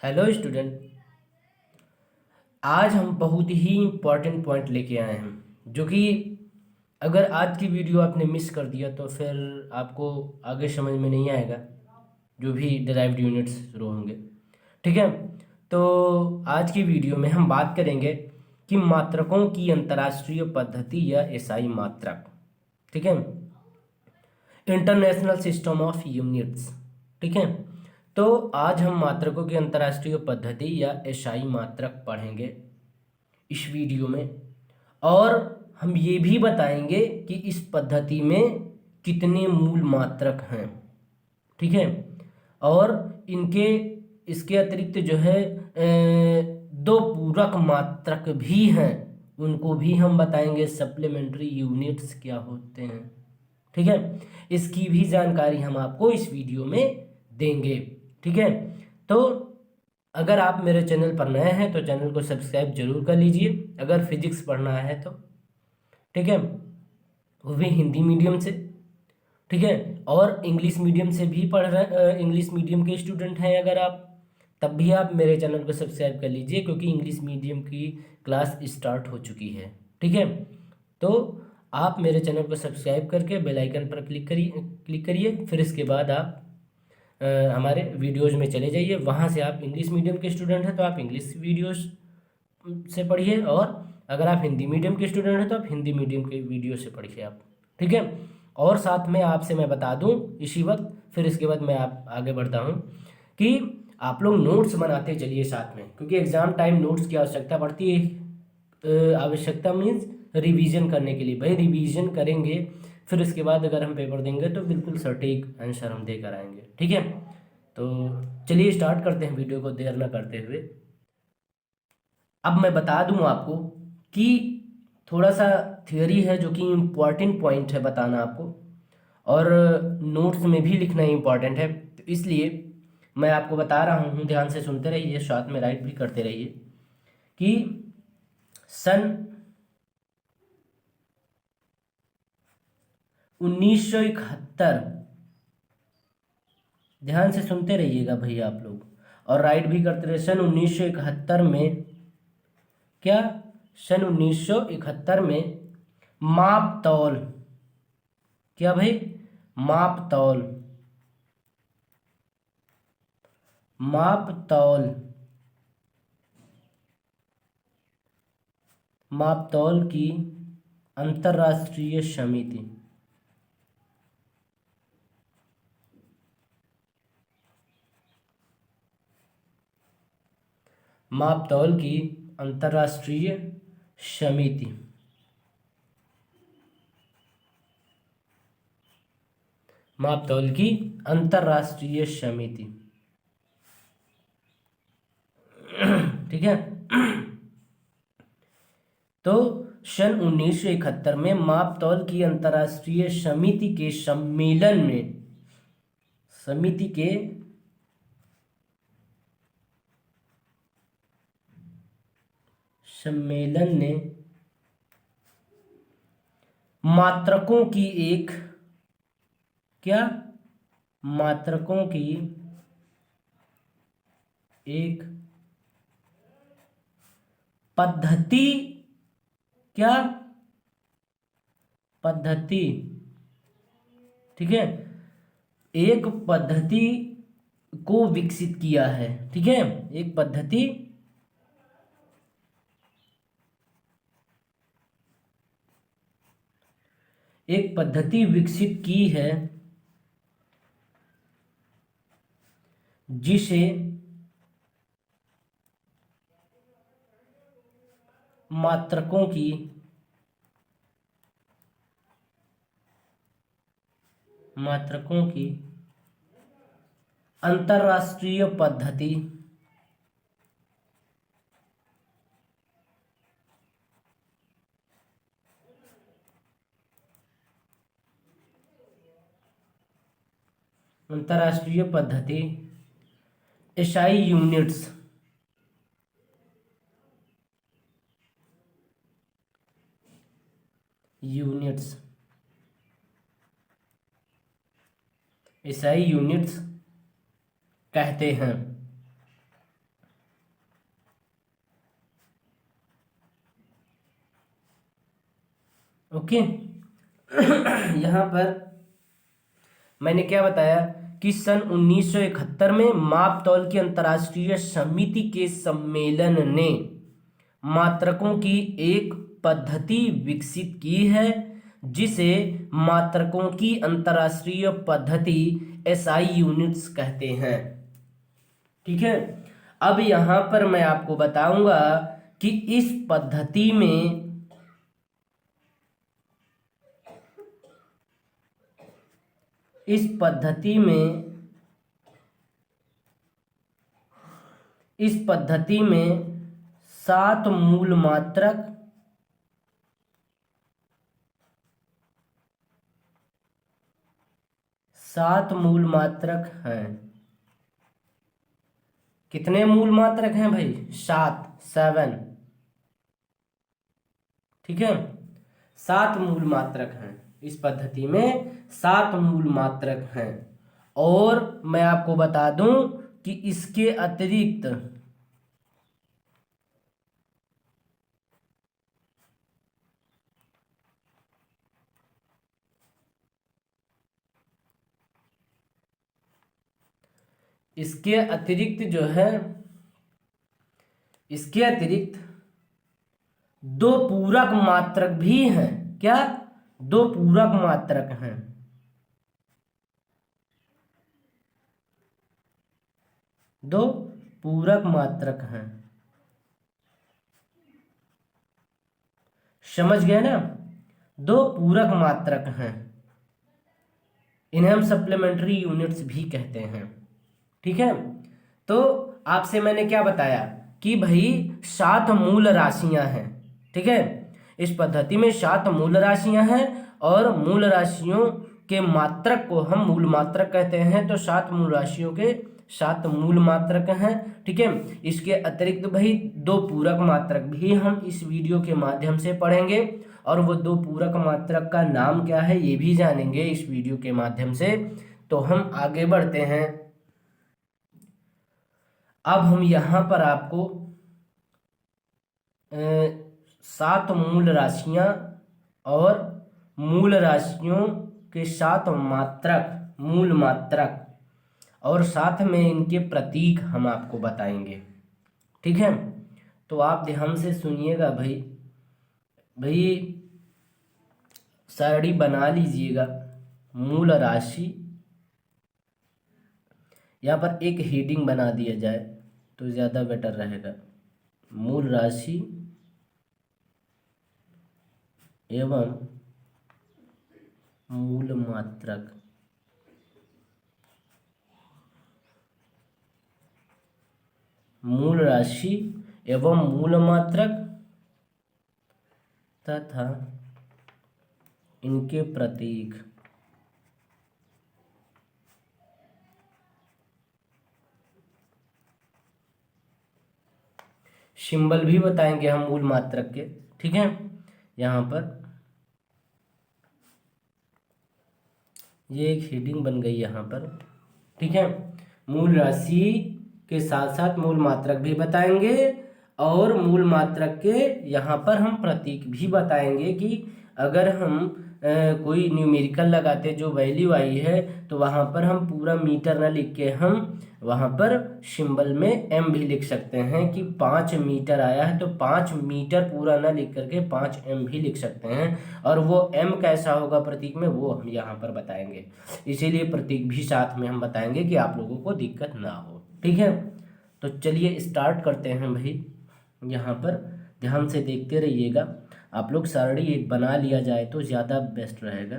Hello student. आज हम बहुत ही इम्पोर्टेंट पॉइंट लेके आए हैं जो कि अगर आज की वीडियो आपने मिस कर दिया तो फिर आपको आगे समझ में नहीं आएगा जो भी डिराइव्ड यूनिट्स शुरू होंगे। ठीक है, तो आज की वीडियो में हम बात करेंगे कि मात्रकों की अंतर्राष्ट्रीय पद्धति या एसआई मात्रक। ठीक है, इंटरनेशनल सिस्टम ऑफ यूनिट्स। ठीक है, तो आज हम मात्रकों की अंतर्राष्ट्रीय पद्धति या एसआई मात्रक पढ़ेंगे इस वीडियो में। और हम ये भी बताएंगे कि इस पद्धति में कितने मूल मात्रक हैं। ठीक है, और इनके इसके अतिरिक्त जो है दो पूरक मात्रक भी हैं, उनको भी हम बताएंगे। सप्लीमेंट्री यूनिट्स क्या होते हैं, ठीक है, इसकी भी जानकारी हम आपको इस वीडियो में देंगे। ठीक है, तो अगर आप मेरे चैनल पर नए हैं तो चैनल को सब्सक्राइब जरूर कर लीजिए अगर फिजिक्स पढ़ना है तो। ठीक है, वो भी हिंदी मीडियम से। ठीक है, और इंग्लिश मीडियम से भी पढ़ रहे, इंग्लिश मीडियम के स्टूडेंट हैं अगर आप, तब भी आप मेरे चैनल को सब्सक्राइब कर लीजिए क्योंकि इंग्लिश मीडियम की क्लास स्टार्ट हो चुकी है। ठीक है, तो आप मेरे चैनल को सब्सक्राइब करके बेल आइकन पर क्लिक करिए। फिर इसके बाद आप हमारे वीडियोज़ में चले जाइए। वहाँ से आप इंग्लिश मीडियम के स्टूडेंट हैं तो आप इंग्लिश वीडियोज़ से पढ़िए, और अगर आप हिंदी मीडियम के स्टूडेंट हैं तो आप हिंदी मीडियम के वीडियो से पढ़िए आप। ठीक है, और साथ में आपसे मैं बता दूं इसी वक्त, फिर इसके बाद मैं आप आगे बढ़ता हूं कि आप लोग नोट्स बनाते चलिए साथ में, क्योंकि एग्ज़ाम टाइम नोट्स की आवश्यकता पड़ती है। आवश्यकता मीन्स रिवीजन करने के लिए। भाई रिवीजन करेंगे फिर इसके बाद अगर हम पेपर देंगे तो बिल्कुल सटीक आंसर हम देकर आएंगे। ठीक है, तो चलिए स्टार्ट करते हैं वीडियो को देर न करते हुए। अब मैं बता दूं आपको कि थोड़ा सा थियोरी है जो कि इम्पॉर्टेंट पॉइंट है बताना आपको, और नोट्स में भी लिखना इम्पॉर्टेंट है, तो इसलिए मैं आपको बता रहा हूँ। ध्यान से सुनते रहिए, साथ में राइट भी करते रहिए कि सन 1971, ध्यान से सुनते रहिएगा भैया आप लोग, और राइट भी करते रहिए। सन 1971 में क्या, सन 1971 में माप तौल, क्या भाई, माप तौल, माप तौल, माप तौल की अंतर्राष्ट्रीय समिति, माप तौल की अंतर्राष्ट्रीय समिति, माप तौल की अंतर्राष्ट्रीय समिति। ठीक है, तो सन 1971 में माप तौल की अंतर्राष्ट्रीय समिति के सम्मेलन में, समिति के सम्मेलन ने मात्रकों की एक, क्या, मात्रकों की एक पद्धति, क्या, पद्धति, ठीक है, एक पद्धति को विकसित किया है। ठीक है, एक पद्धति, एक पद्धति विकसित की है जिसे मात्रकों की अंतर्राष्ट्रीय पद्धति, अंतर्राष्ट्रीय पद्धति SI units, units, SI units कहते हैं। ओके। यहाँ पर मैंने क्या बताया कि सन 1971 में माप तौल की अंतर्राष्ट्रीय समिति के सम्मेलन ने मात्रकों की एक पद्धति विकसित की है जिसे मात्रकों की अंतर्राष्ट्रीय पद्धति एसआई यूनिट्स कहते हैं। ठीक है। अब यहां पर मैं आपको बताऊंगा कि इस पद्धति में इस पद्धति में इस पद्धति में 7 मूल मात्रक हैं। कितने मूल मात्रक हैं भाई? 7। ठीक है, 7 मूल मात्रक हैं। इस पद्धति में 7 मूल मात्रक हैं। और मैं आपको बता दूं कि इसके अतिरिक्त जो है, इसके अतिरिक्त 2 पूरक मात्रक भी हैं। क्या? 2 पूरक मात्रक हैं। 2 पूरक मात्रक हैं। समझ गए ना? 2 पूरक मात्रक हैं। इन्हें हम सप्लीमेंट्री यूनिट्स भी कहते हैं। ठीक है। तो आपसे मैंने क्या बताया कि भाई 7 मूल राशियां हैं। ठीक है, इस पद्धति में 7 मूल राशियां हैं और मूल राशियों के मात्रक को हम मूल मात्रक कहते हैं। तो 7 मूल राशियों के 7 मूल मात्रक हैं। ठीक है। इसके अतिरिक्त भाई 2 पूरक मात्रक भी हम इस वीडियो के माध्यम से पढ़ेंगे और वो 2 पूरक मात्रक का नाम क्या है ये भी जानेंगे इस वीडियो के माध्यम से। तो हम आगे बढ़ते हैं। अब हम यहाँ पर आपको 7 मूल राशियां और मूल राशियों के 7 मात्रक, मूल मात्रक और साथ में इनके प्रतीक हम आपको बताएंगे। ठीक है, तो आप ध्यान से सुनिएगा भाई। सारणी बना लीजिएगा। मूल राशि, यहाँ पर एक हेडिंग बना दिया जाए तो ज़्यादा बेटर रहेगा। मूल राशि एवं मूल मात्रक। मूल राशि एवं मूल मात्रक तथा इनके प्रतीक। सिंबल भी बताएंगे हम मूल मात्रक के। ठीक है, यहाँ पर ये एक हेडिंग बन गई यहाँ पर। ठीक है, मूल राशि के साथ साथ मूल मात्रक भी बताएंगे और मूल मात्रक के यहाँ पर हम प्रतीक भी बताएंगे कि अगर हम कोई न्यूमेरिकल लगाते जो वैल्यू आई है तो वहाँ पर हम पूरा मीटर ना लिख के हम वहाँ पर सिंबल में एम भी लिख सकते हैं कि 5 मीटर आया है तो 5 मीटर पूरा ना लिख करके 5 एम भी लिख सकते हैं। और वो एम कैसा होगा प्रतीक में वो हम यहाँ पर बताएंगे। इसीलिए प्रतीक भी साथ में हम बताएंगे कि आप लोगों को दिक्कत ना हो। ठीक है, तो चलिए स्टार्ट करते हैं भाई। यहाँ पर ध्यान से देखते रहिएगा। आप लोग सारणी एक बना लिया जाए तो ज़्यादा बेस्ट रहेगा।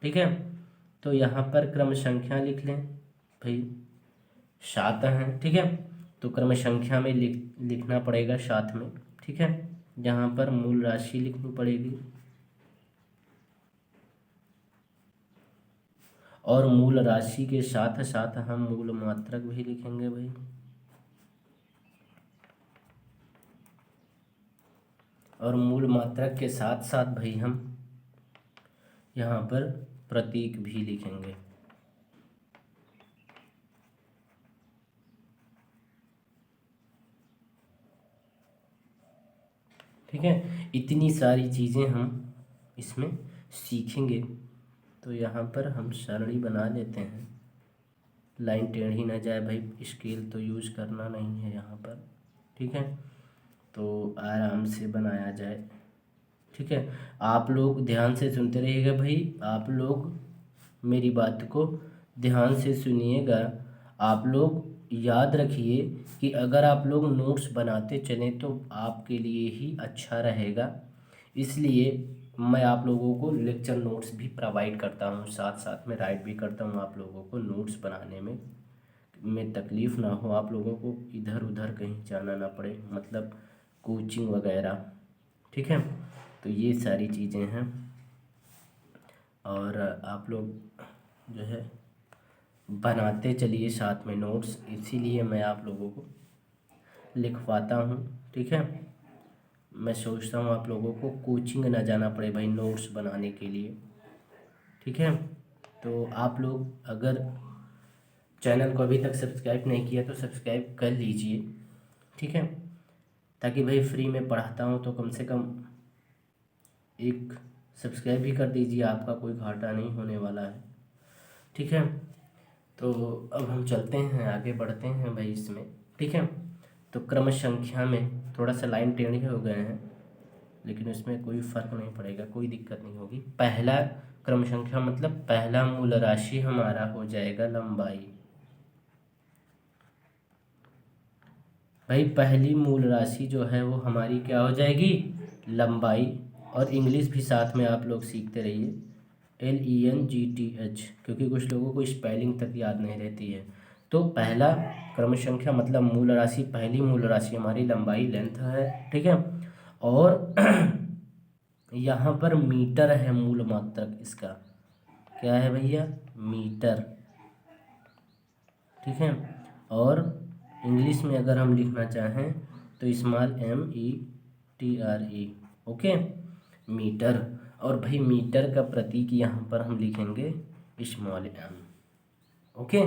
ठीक है, तो यहाँ पर क्रम संख्या लिख लें भाई। 7 हैं। ठीक है, तो क्रम संख्या में लिखना पड़ेगा साथ में। ठीक है, यहाँ पर मूल राशि लिखनी पड़ेगी और मूल राशि के साथ साथ हम मूल मात्रक भी लिखेंगे भाई। और मूल मात्रक के साथ साथ भाई हम यहाँ पर प्रतीक भी लिखेंगे। ठीक है, इतनी सारी चीज़ें हम इसमें सीखेंगे। तो यहाँ पर हम सरणी बना लेते हैं, लाइन टेढ़ी ना जाए भाई, स्केल तो यूज़ करना नहीं है यहाँ पर, ठीक है। तो आराम से बनाया जाए, ठीक है। आप लोग ध्यान से सुनते रहिएगा भाई, आप लोग मेरी बात को ध्यान से सुनिएगा। आप लोग याद रखिए कि अगर आप लोग नोट्स बनाते चलें तो आपके लिए ही अच्छा रहेगा। इसलिए मैं आप लोगों को लेक्चर नोट्स भी प्रोवाइड करता हूँ, साथ साथ में राइट भी करता हूँ आप लोगों को, नोट्स बनाने में तकलीफ़ ना हो, आप लोगों को इधर उधर कहीं जाना ना पड़े, मतलब कोचिंग वगैरह, ठीक है। तो ये सारी चीज़ें हैं। और आप लोग जो है बनाते चलिए साथ में नोट्स, इसीलिए मैं आप लोगों को लिखवाता हूँ, ठीक है। मैं सोचता हूँ आप लोगों को कोचिंग ना जाना पड़े भाई नोट्स बनाने के लिए, ठीक है। तो आप लोग अगर चैनल को अभी तक सब्सक्राइब नहीं किया तो सब्सक्राइब कर लीजिए, ठीक है, ताकि भाई फ्री में पढ़ाता हूँ तो कम से कम एक सब्सक्राइब भी कर दीजिए, आपका कोई घाटा नहीं होने वाला है, ठीक है। तो अब हम चलते हैं, आगे बढ़ते हैं भाई इसमें, ठीक है। तो क्रम संख्या में थोड़ा सा लाइन टेढ़े हो गए हैं, लेकिन इसमें कोई फ़र्क नहीं पड़ेगा, कोई दिक्कत नहीं होगी। पहला क्रम संख्या मतलब पहला मूल राशि हमारा हो जाएगा लंबाई। भाई पहली मूल राशि जो है वो हमारी क्या हो जाएगी, लंबाई। और इंग्लिश भी साथ में आप लोग सीखते रहिए, LENGTH, क्योंकि कुछ लोगों को स्पेलिंग तक याद नहीं रहती है। तो पहला क्रम संख्या मतलब मूल राशि, पहली मूल राशि हमारी लंबाई, लेंथ है, ठीक है। और यहाँ पर मीटर है मूल मात्रक, इसका क्या है भैया, मीटर, ठीक है। और इंग्लिश में अगर हम लिखना चाहें तो स्मॉल METRE, ओके, मीटर। और भाई मीटर का प्रतीक यहाँ पर हम लिखेंगे स्मॉल m, ओके,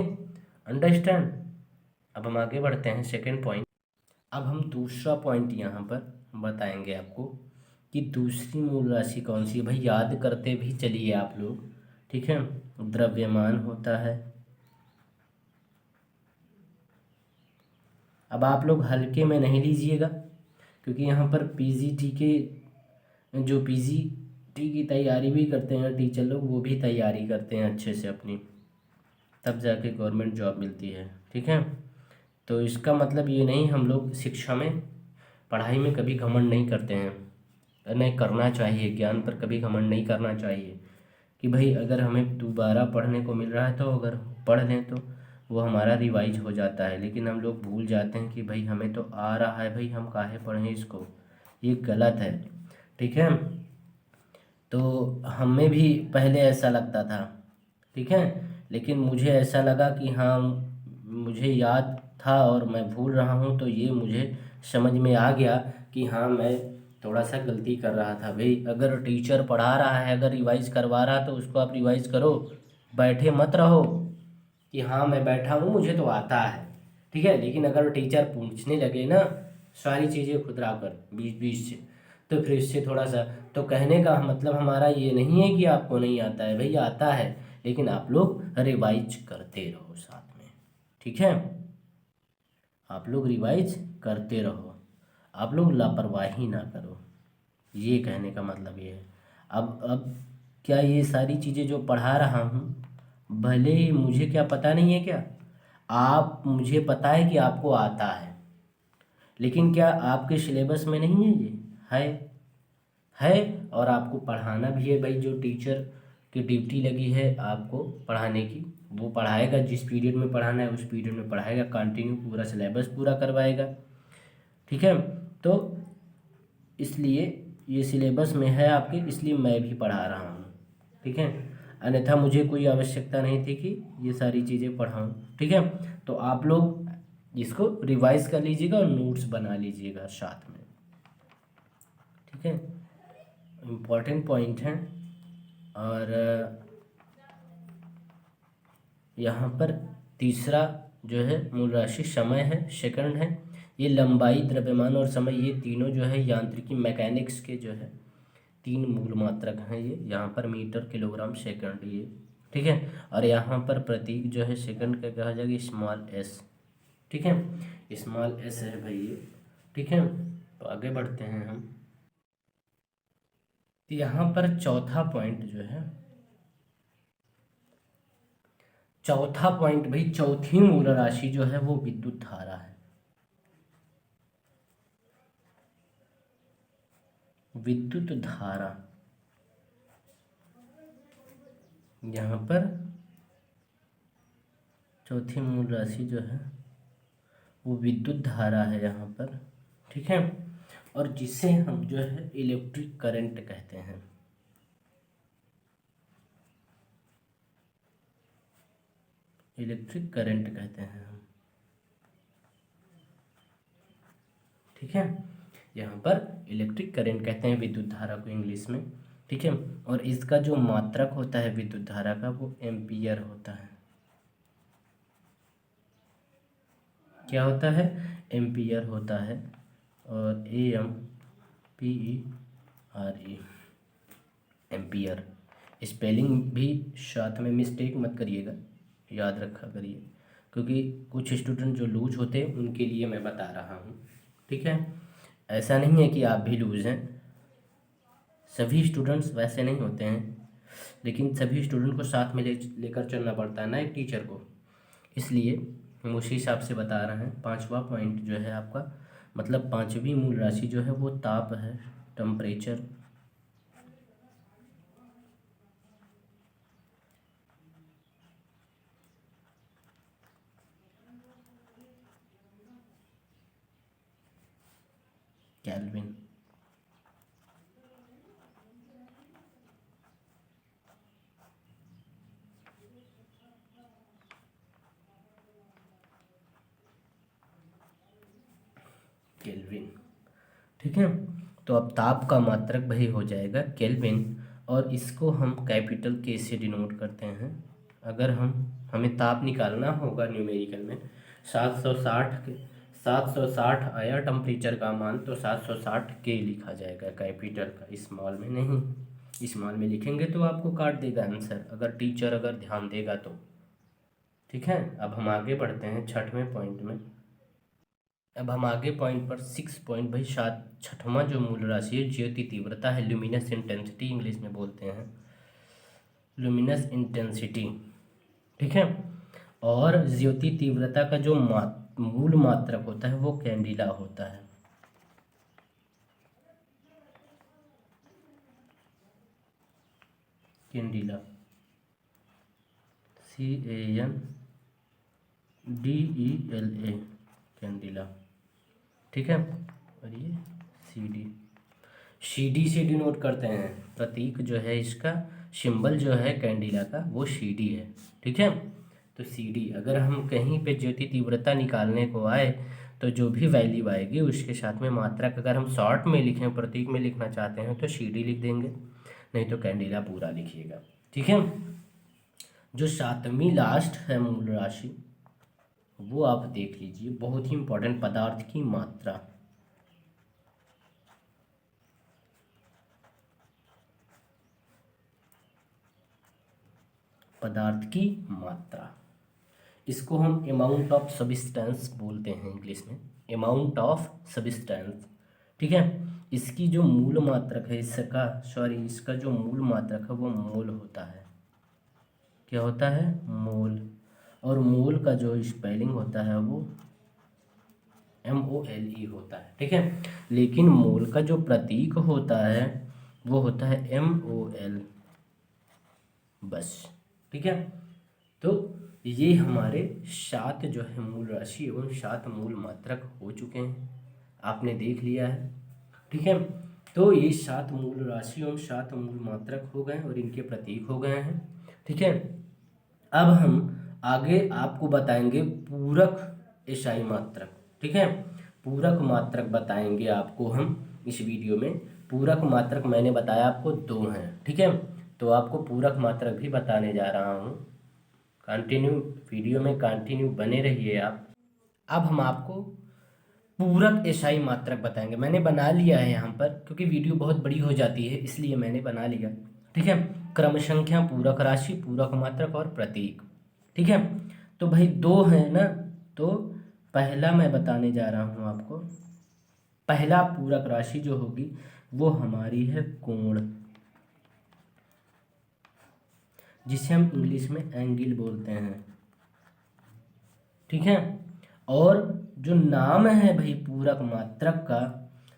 अंडरस्टैंड। अब हम आगे बढ़ते हैं सेकंड पॉइंट। अब हम दूसरा पॉइंट यहाँ पर बताएंगे आपको कि दूसरी मूल राशि कौन सी है। भाई याद करते भी चलिए आप लोग, ठीक है। द्रव्यमान होता है। अब आप लोग हल्के में नहीं लीजिएगा, क्योंकि यहाँ पर PGT के जो PGT की तैयारी भी करते हैं टीचर लोग, वो भी तैयारी करते हैं अच्छे से अपनी, तब जाके गवर्नमेंट जॉब मिलती है, ठीक है। तो इसका मतलब ये नहीं, हम लोग शिक्षा में, पढ़ाई में कभी घमंड नहीं करते हैं, नहीं करना चाहिए, ज्ञान पर कभी घमंड नहीं करना चाहिए कि भाई अगर हमें दोबारा पढ़ने को मिल रहा है तो अगर पढ़ लें तो वो हमारा रिवाइज हो जाता है। लेकिन हम लोग भूल जाते हैं कि भाई हमें तो आ रहा है, भाई हम काहे पढ़ें इसको, ये गलत है, ठीक है। तो हमें भी पहले ऐसा लगता था, ठीक है, लेकिन मुझे ऐसा लगा कि हाँ मुझे याद था और मैं भूल रहा हूँ, तो ये मुझे समझ में आ गया कि हाँ मैं थोड़ा सा गलती कर रहा था। भाई अगर टीचर पढ़ा रहा है, अगर रिवाइज करवा रहा है तो उसको आप रिवाइज करो, बैठे मत रहो कि हाँ मैं बैठा हूँ मुझे तो आता है, ठीक है। लेकिन अगर टीचर पूछने लगे ना सारी चीज़ें खुदरा कर बीच बीच से, तो फिर इससे थोड़ा सा, तो कहने का मतलब हमारा ये नहीं है कि आपको नहीं आता है, भैया आता है, लेकिन आप लोग रिवाइज करते रहो साथ में, ठीक है। आप लोग रिवाइज करते रहो, आप लोग लापरवाही ना करो, ये कहने का मतलब ये है। अब क्या ये सारी चीज़ें जो पढ़ा रहा हूँ, भले ही मुझे क्या पता नहीं है क्या, आप, मुझे पता है कि आपको आता है, लेकिन क्या आपके सिलेबस में नहीं है, ये है। और आपको पढ़ाना भी है भाई, जो टीचर की ड्यूटी लगी है आपको पढ़ाने की, वो पढ़ाएगा, जिस पीरियड में पढ़ाना है उस पीरियड में पढ़ाएगा, कंटिन्यू पूरा सिलेबस पूरा करवाएगा, ठीक है। तो इसलिए ये सिलेबस में है आपके, इसलिए मैं भी पढ़ा रहा हूँ, ठीक है। अन्यथा मुझे कोई आवश्यकता नहीं थी कि ये सारी चीज़ें पढ़ाऊँ, ठीक है। तो आप लोग इसको रिवाइज कर लीजिएगा और नोट्स बना लीजिएगा साथ में, ठीक है, इम्पॉर्टेंट पॉइंट है। और यहाँ पर तीसरा जो है मूल राशि समय है, सेकंड है। ये लंबाई, द्रव्यमान और समय, ये तीनों जो है यांत्रिकी मैकेनिक्स के जो है 3 मूल मात्रक हैं ये, यहाँ पर मीटर किलोग्राम सेकंड ये, ठीक है। और यहाँ पर प्रतीक जो है सेकंड का कहा जाएगा स्मॉल एस, ठीक है, स्मॉल एस है भाई ये, ठीक है। तो आगे बढ़ते हैं हम। तो यहाँ पर चौथा पॉइंट जो है, चौथा पॉइंट भाई, चौथी मूल राशि जो है वो विद्युत धारा है। विद्युत धारा यहाँ पर चौथी मूल राशि जो है वो विद्युत धारा है यहाँ पर, ठीक है। और जिसे हम जो है इलेक्ट्रिक करंट कहते हैं। इलेक्ट्रिक करंट कहते हैं हम, ठीक है। यहाँ पर इलेक्ट्रिक करंट कहते हैं विद्युत धारा को इंग्लिश में, ठीक है। और इसका जो मात्रक होता है विद्युत धारा का वो एम्पियर होता है। क्या होता है? एम्पियर होता है। और AMPERE, एम्पियर। स्पेलिंग भी साथ में मिस्टेक मत करिएगा, याद रखा करिए, क्योंकि कुछ स्टूडेंट जो लूज होते हैं उनके लिए मैं बता रहा हूँ, ठीक है। ऐसा नहीं है कि आप भी लूज हैं, सभी स्टूडेंट्स वैसे नहीं होते हैं, लेकिन सभी स्टूडेंट को साथ में लेकर चलना पड़ता है ना एक टीचर को, इसलिए हम उसी हिसाब से बता रहे हैं। पांचवा पॉइंट जो है आपका, मतलब पांचवी मूल राशि जो है वो ताप है, टेम्परेचर। केल्विन। केल्विन, ठीक है। तो अब ताप का मात्रक भाई हो जाएगा केल्विन, और इसको हम कैपिटल के से डिनोट करते हैं। अगर हमें ताप निकालना होगा न्यूमेरिकल में, 760 आया टेम्परेचर का मान, तो 760 के लिखा जाएगा कैपिटल का, स्मॉल में नहीं। स्मॉल में लिखेंगे तो आपको काट देगा आंसर, अगर टीचर अगर ध्यान देगा तो, ठीक है। अब हम आगे बढ़ते हैं छठवें पॉइंट में। अब हम आगे पॉइंट पर 6 पॉइंट भाई, छठवां जो मूल राशि है ज्योति तीव्रता है, ल्यूमिनस इंटेंसिटी इंग्लिश में बोलते हैं, ल्यूमिनस इंटेंसिटी, ठीक है। और ज्योति तीव्रता का जो मूल मात्रक होता है वो कैंडिला होता है। कैंडिला, CANDELA, कैंडिला, ठीक है। और ये CD से डिनोट करते हैं, प्रतीक जो है इसका, सिंबल जो है कैंडिला का वो CD है, ठीक है। तो CD, अगर हम कहीं पे ज्योति तीव्रता निकालने को आए तो जो भी वैल्यू आएगी उसके साथ में मात्रक, अगर हम शॉर्ट में लिखें, प्रतीक में लिखना चाहते हैं तो CD लिख देंगे, नहीं तो कैंडिला पूरा लिखिएगा, ठीक है। जो सातवीं लास्ट है मूल राशि वो आप देख लीजिए, बहुत ही इंपॉर्टेंट, पदार्थ की मात्रा। पदार्थ की मात्रा, इसको हम अमाउंट ऑफ सब्सटेंस बोलते हैं इंग्लिश में, अमाउंट ऑफ सब्सटेंस, ठीक है। इसकी जो मूल मात्रक है, इसका जो मूल मात्रक है वो मोल होता है। क्या होता है? मोल। और मोल का जो स्पेलिंग होता है वो MOLE होता है, ठीक है। लेकिन मोल का जो प्रतीक होता है वो होता है MOL, बस, ठीक है। तो ये हमारे 7 जो है मूल राशि एवं 7 मूल मात्रक हो चुके हैं, आपने देख लिया है, ठीक है। तो ये 7 मूल राशि एवं 7 मूल मात्रक हो गए और इनके प्रतीक हो गए हैं, ठीक है। अब हम आगे आपको बताएंगे पूरक एसआई मात्रक, ठीक है। पूरक मात्रक बताएंगे आपको हम इस वीडियो में। पूरक मात्रक मैंने बताया आपको 2 हैं, ठीक है। तो आपको पूरक मात्रक भी बताने जा रहा हूँ, कंटिन्यू वीडियो में कंटिन्यू बने रहिए आप। अब हम आपको पूरक एसआई मात्रक बताएंगे। मैंने बना लिया है यहाँ पर, क्योंकि वीडियो बहुत बड़ी हो जाती है इसलिए मैंने बना लिया। ठीक है, क्रम संख्या, पूरक राशि, पूरक मात्रक और प्रतीक। ठीक है, तो भाई दो है ना, तो पहला मैं बताने जा रहा हूँ आपको। पहला पूरक राशि जो होगी वो हमारी है कोण, जिसे हम इंग्लिश में एंगल बोलते हैं। ठीक है, और जो नाम है भाई पूरक मात्रक का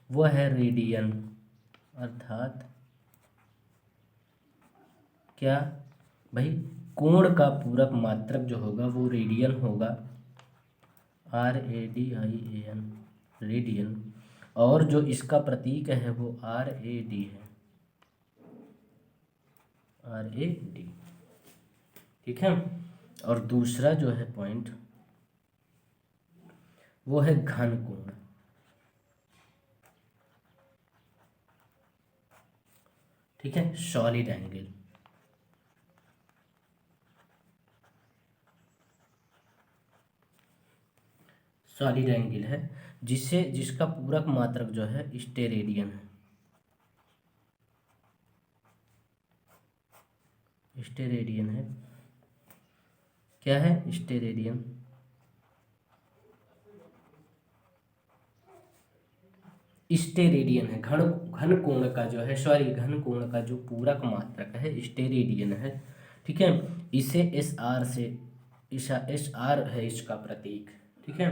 वो है रेडियन, अर्थात क्या भाई, कोण का पूरक मात्रक जो होगा वो रेडियन होगा, RADIAN, रेडियन। और जो इसका प्रतीक है वो RAD है, RAD। ठीक है, और दूसरा जो है पॉइंट वो है घन कोण। ठीक है, सॉलिड एंगल। सॉलिड एंगल है जिसका पूरक मात्रक जो है स्टेरेडियन है। स्टेरेडियन है, क्या है स्टेरेडियन। स्टेरेडियन है, घन कोण का जो है, सॉरी, घन कोण का जो पूरक मात्रक है स्टेरेडियन है। ठीक है, इसे SR से, SR है इसका प्रतीक। ठीक है,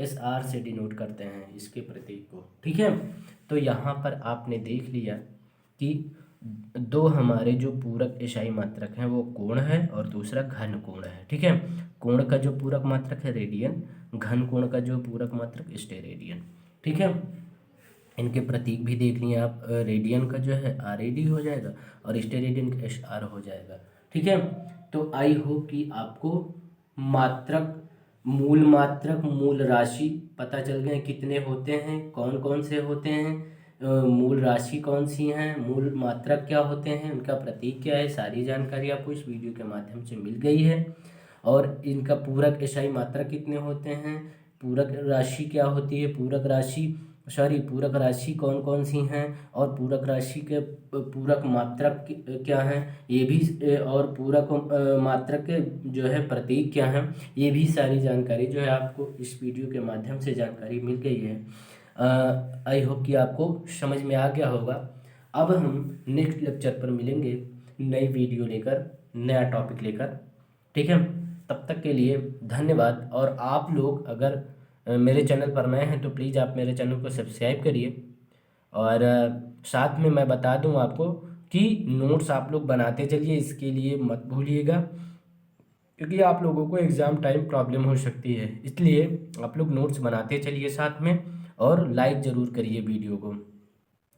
SR से डिनोट करते हैं इसके प्रतीक को। ठीक है, तो यहाँ पर आपने देख लिया कि दो हमारे जो पूरक एसआई मात्रक हैं वो कोण है और दूसरा घन कोण है। ठीक है, कोण का जो पूरक मात्रक है रेडियन, घन कोण का जो पूरक मात्रक स्टेरेडियन। ठीक है, इनके प्रतीक भी देख लिए आप, रेडियन का जो है RAD हो जाएगा और स्टेरेडियन का SR हो जाएगा। ठीक है, तो आई होप कि आपको मात्रक, मूल मात्रक, मूल राशि पता चल गए कितने होते हैं, कौन कौन से होते हैं, मूल राशि कौन सी हैं, मूल मात्रक क्या होते हैं, उनका प्रतीक क्या है, सारी जानकारी आपको इस वीडियो के माध्यम से मिल गई है। और इनका पूरक एसआई मात्रक कितने होते हैं, पूरक राशि क्या होती है, पूरक राशि, सॉरी, पूरक राशि कौन कौन सी हैं, और पूरक राशि के पूरक मात्रक क्या हैं ये भी, और पूरक मात्रक के जो है प्रतीक क्या हैं, ये भी सारी जानकारी जो है आपको इस वीडियो के माध्यम से जानकारी मिल गई है। आई होप कि आपको समझ में आ गया होगा। अब हम नेक्स्ट लेक्चर पर मिलेंगे नई वीडियो लेकर, नया टॉपिक लेकर। ठीक है, तब तक के लिए धन्यवाद। और आप लोग अगर मेरे चैनल पर नए हैं तो प्लीज़ आप मेरे चैनल को सब्सक्राइब करिए। और साथ में मैं बता दूं आपको कि नोट्स आप लोग बनाते चलिए, इसके लिए मत भूलिएगा, क्योंकि आप लोगों को एग्ज़ाम टाइम प्रॉब्लम हो सकती है, इसलिए आप लोग नोट्स बनाते चलिए साथ में। और लाइक ज़रूर करिए वीडियो को।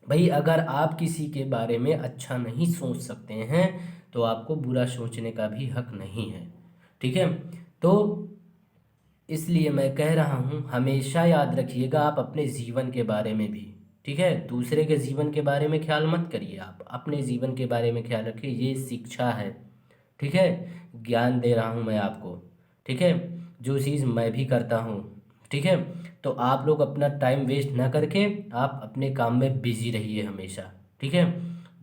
भाई अगर आप किसी के बारे में अच्छा नहीं सोच सकते हैं तो आपको बुरा सोचने का भी हक नहीं है। ठीक है, तो इसलिए मैं कह रहा हूँ हमेशा याद रखिएगा आप अपने जीवन के बारे में भी। ठीक है, दूसरे के जीवन के बारे में ख्याल मत करिए, आप अपने जीवन के बारे में ख्याल रखिए, ये शिक्षा है। ठीक है, ज्ञान दे रहा हूँ मैं आपको। ठीक है, जो चीज़ मैं भी करता हूँ। ठीक है, तो आप लोग अपना टाइम वेस्ट ना करके आप अपने काम में बिजी रहिए हमेशा। ठीक है,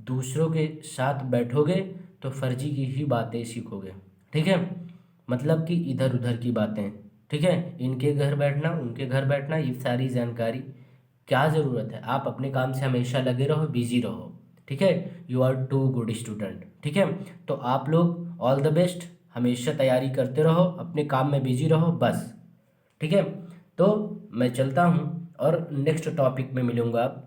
दूसरों के साथ बैठोगे तो फर्जी की ही बातें सीखोगे। ठीक है, मतलब कि इधर उधर की बातें। ठीक है, इनके घर बैठना, उनके घर बैठना, ये सारी जानकारी क्या ज़रूरत है। आप अपने काम से हमेशा लगे रहो, बिजी रहो। ठीक है, you are too good student. ठीक है, तो आप लोग ऑल द बेस्ट, हमेशा तैयारी करते रहो, अपने काम में बिजी रहो बस। ठीक है, तो मैं चलता हूँ और नेक्स्ट टॉपिक में मिलूँगा आप